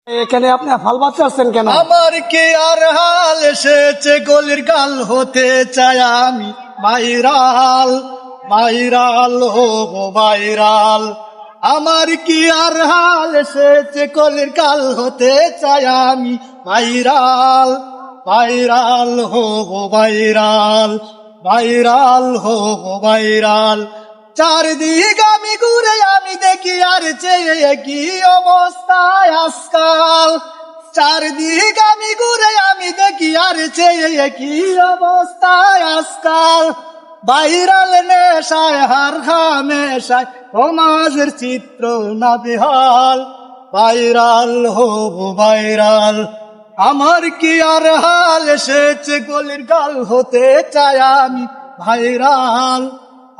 এখানে আপনি ফাল বাচ্চাছেন কেন? আমার কি আর হাল এসেছে, গলির গাল হতে চাই আমি ভাইরাল, ভাইরাল হবো ভাইরাল। আমার কি আর হাল এসেছে, গলির গাল হতে চাই আমি ভাইরাল, ভাইরাল হবো ভাইরাল, ভাইরাল হবো ভাইরাল। চারদিক আমি ঘুরে আমি দেখি আর চেয়ে কি অবস্থায় আজকাল। চারদিক আমি ঘুরে আমি দেখি আর চেয়ে কি অবস্থায় আজকাল। ভাইরাল নেশায় হার হামেশায় সমাজের চিত্র না বেহাল, ভাইরাল হব ভাইরাল। আমার কি আর হাল এসেছে, গলির গাল হতে চাই আমি ভাইরাল,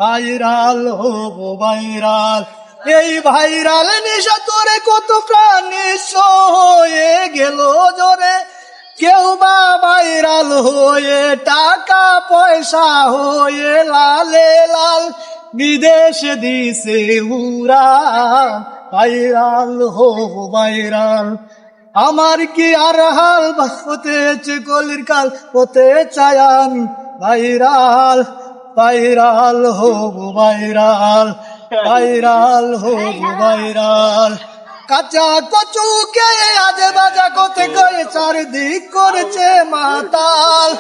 ভাইরাল হব ভাইরাল। এই ভাইরাল নেশা তোরে কত প্রাণী হয়ে গেল জোরে। কেউ বা ভাইরাল হয়ে টাকা পয়সা হয়ে লালে লাল বিদেশে দিছে উরা, ভাইরাল হব ভাইরাল। আমার কি আর হাল হতেছে, গলির কাল হতে চাই আমি ভাইরাল, ভাইরাল হব ভাইরাল, ভাইরাল হব ভাইরাল। কাঁচা কচুকে আজে বাজা কোতে গয়ে চারদিক করেছে মাতাল।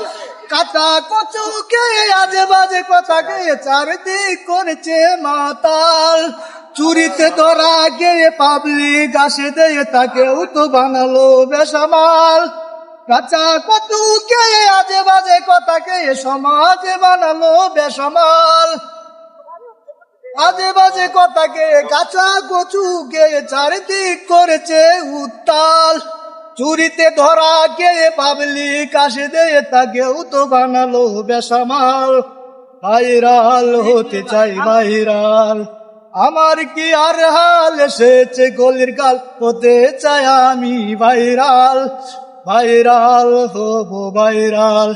কাঁচা কচুকে আজে বাজে কথা গিয়ে চারদিক করেছে মাতাল। চুরিতে ধরা গিয়ে পাবলিক আসে দিয়ে তাকেও তো বানালো বেসামাল। কাঁচা কচুকে আজে বাজে কথা গিয়ে সমাজে বানালো বেসামাল। আজে বাজে কথাকে কাঁচা কচু গে চারিদিক করেছে উত্তাল। চুরিতে ধরা গে পাবলিক আসে দিয়ে তাকেও তো বানালো বেসামাল। ভাইরাল হতে চাই ভাইরাল। আমার কি আর হাল এসেছে, গলির গাল হতে চাই আমি ভাইরাল, ভাইরাল হব ভাইরাল।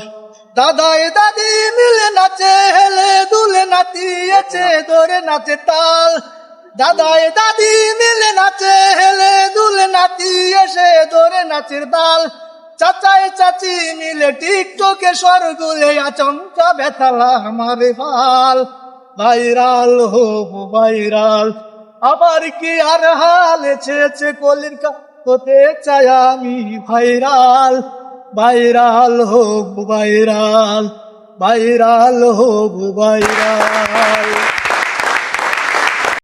দাদাই দাদি মিলে নাচে হেলে দুলে নাচিয়েছে ধরে নাচে তাল। দাদাই দাদি মিলে নাচে হেলে দুলে নাচিয়েছে ধরে নাচের তাল। চাচাই চাচি মিলে টিকটকে স্বরগুলে আচমকা বেতালা আমার ফাল, ভাইরাল হব ভাইরাল। আবার কি আর হাল এসেছে, গলির গাল হতে চাই আমি ভাইরাল, ভাইরাল হব ভাইরাল, ভাইরাল হব ভাইরাল।